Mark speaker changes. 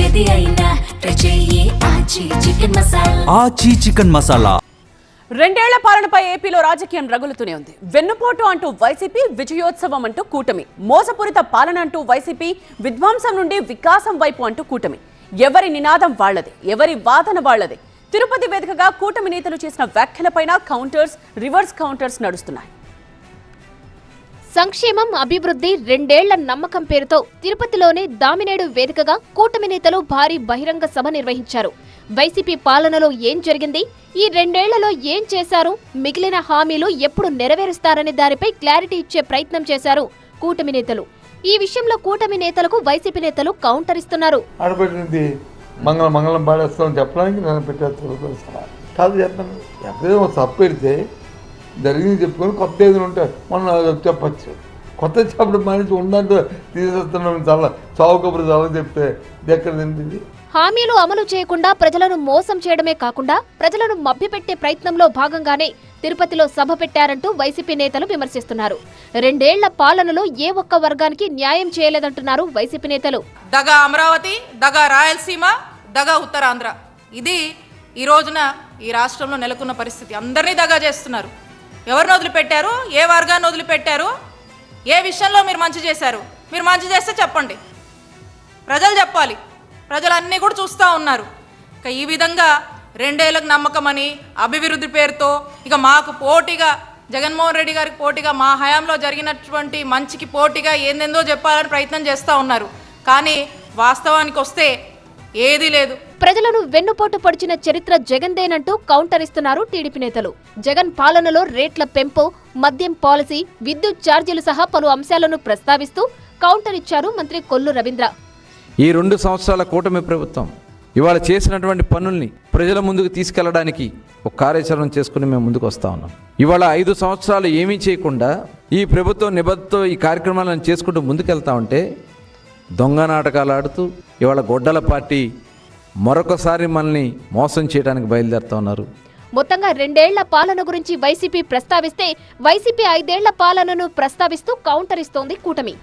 Speaker 1: ఏది అయినా ట్రై చెయ్యి ఆచి చికెన్ మసాలా.
Speaker 2: ఆచి చికెన్ మసాలా.
Speaker 3: రెండేళ్ల పాలనపై ఏపీలో రాజకీయం రగులుతూనే ఉంది. వెన్నుపోటు అంటూ వైసీపీ, విజయోత్సవం అంటూ కూటమి, మోసపూరిత పాలన అంటూ వైసీపీ, విధ్వంసం నుండి వికాసం వైపు అంటూ కూటమి. ఎవరి నినాదం వాళ్లదే, ఎవరి వాదన వాళ్లదే. తిరుపతి వేదికగా కూటమి నేతలు చేసిన వ్యాఖ్యలపైన కౌంటర్స్, రివర్స్ కౌంటర్స్ నడుస్తున్నాయి.
Speaker 4: సంక్షేమం, అభివృద్ధి, రెండేళ్ల నమ్మకం పేరుతో తిరుపతిలోనే దామినేడు వేదికగా కూటమి నేతలు భారీ బహిరంగ సభ నిర్వహించారు. వైసీపీ పాలనలో ఏం జరిగింది, ఈ రెండేళ్లలో ఏం చేశారు, మిగిలిన హామీలు ఎప్పుడు నెరవేరుస్తారనే దానిపై క్లారిటీ ఇచ్చే ప్రయత్నం చేశారు కూటమి నేతలు. ఈ విషయంలో కూటమి నేతలకు వైసీపీ నేతలు కౌంటర్ ఇస్తున్నారు.
Speaker 5: మంగళం పాడేస్తామని చెప్పడానికి నేను పెట్టేస్తాను కాదు చెప్పాను. ఎప్పుడైనా తప్పు పెడితే జరిగింది చెప్పుకొని కొత్త ఏదైనా ఉంటే మనం చెప్పచ్చు. కొత్త చెప్పడం మనిషి ఉన్నట్టు తీసేస్తున్నాం. చాలా చావు కబురు చాలా చెప్తే ఇది ఎక్కడ తింటుంది.
Speaker 4: హామీలు అమలు చేయకుండా ప్రజలను మోసం చేయడమే కాకుండా ప్రజలను మభ్యపెట్టే ప్రయత్నంలో భాగంగానే తిరుపతిలో సభ పెట్టారంటూ వైసీపీ నేతలు విమర్శిస్తున్నారు. రెండేళ్ల పాలనలో ఏ ఒక్క వర్గానికి న్యాయం చేయలేదంటున్నారు వైసీపీ నేతలు.
Speaker 6: దగా అమరావతి, దగా రాయలసీమ, దగా ఉత్తరాంధ్ర, ఇది ఈ రోజున ఈ రాష్ట్రంలో నెలకొన్న పరిస్థితి. అందరినీ దగా చేస్తున్నారు. ఎవరిని వదిలిపెట్టారు, ఏ వర్గాన్ని వదిలిపెట్టారు, ఏ విషయంలో మీరు మంచి చేశారు, మీరు మంచి చేస్తే చెప్పండి, ప్రజలు చెప్పాలి. ప్రజలన్నీ కూడా చూస్తూ ఉన్నారు. ఇక ఈ విధంగా రెండేళ్లకు నమ్మకమని అభివృద్ధి పేరుతో ఇక మాకు పోటీగా జగన్మోహన్ రెడ్డి గారికి పోటీగా మా హయాంలో జరిగినటువంటి మంచికి పోటీగా ఏందేందో చెప్పాలని ప్రయత్నం చేస్తూ ఉన్నారు. కానీ వాస్తవానికి వస్తే ఏదీ లేదు.
Speaker 4: ప్రజలను వెన్నుపోటు పొడిచిన చరిత్ర జగన్దేనంటూ కౌంటర్ ఇస్తున్నారు టీడీపీ నేతలు. జగన్ పాలనలో రేట్ల పెంపు, మద్యం పాలసీ, విద్యుత్ ఛార్జీలు సహా పలు అంశాలను ప్రస్తావిస్తూ కౌంటర్ ఇచ్చారు మంత్రి కొల్లు రవీంద్ర.
Speaker 7: ఈ 2 సంవత్సరాల కూటమి ప్రభుత్వం ఇవాళ చేసినటువంటి పనుల్ని ప్రజల ముందుకు తీసుకెళ్లడానికి ఒక కార్యాచరణ చేసుకుని మేము ముందుకు వస్తా ఉన్నాం. ఇవాళ 5 సంవత్సరాలు ఏమీ చేయకుండా ఈ ప్రభుత్వం నిబద్ధతో ఈ కార్యక్రమాలను చేసుకుంటూ ముందుకెళ్తా ఉంటే దొంగ నాటకాలు ఆడుతూ ఇవాళ గొడ్డల పార్టీ మరొకసారి మనల్ని మోసం చేయడానికి బయలుదేరుతా ఉన్నారు.
Speaker 4: మొత్తంగా రెండేళ్ల పాలన గురించి వైసీపీ ప్రస్తావిస్తే వైసీపీ 5 ఏళ్ల పాలనను ప్రస్తావిస్తూ కౌంటర్ ఇస్తోంది కూటమి.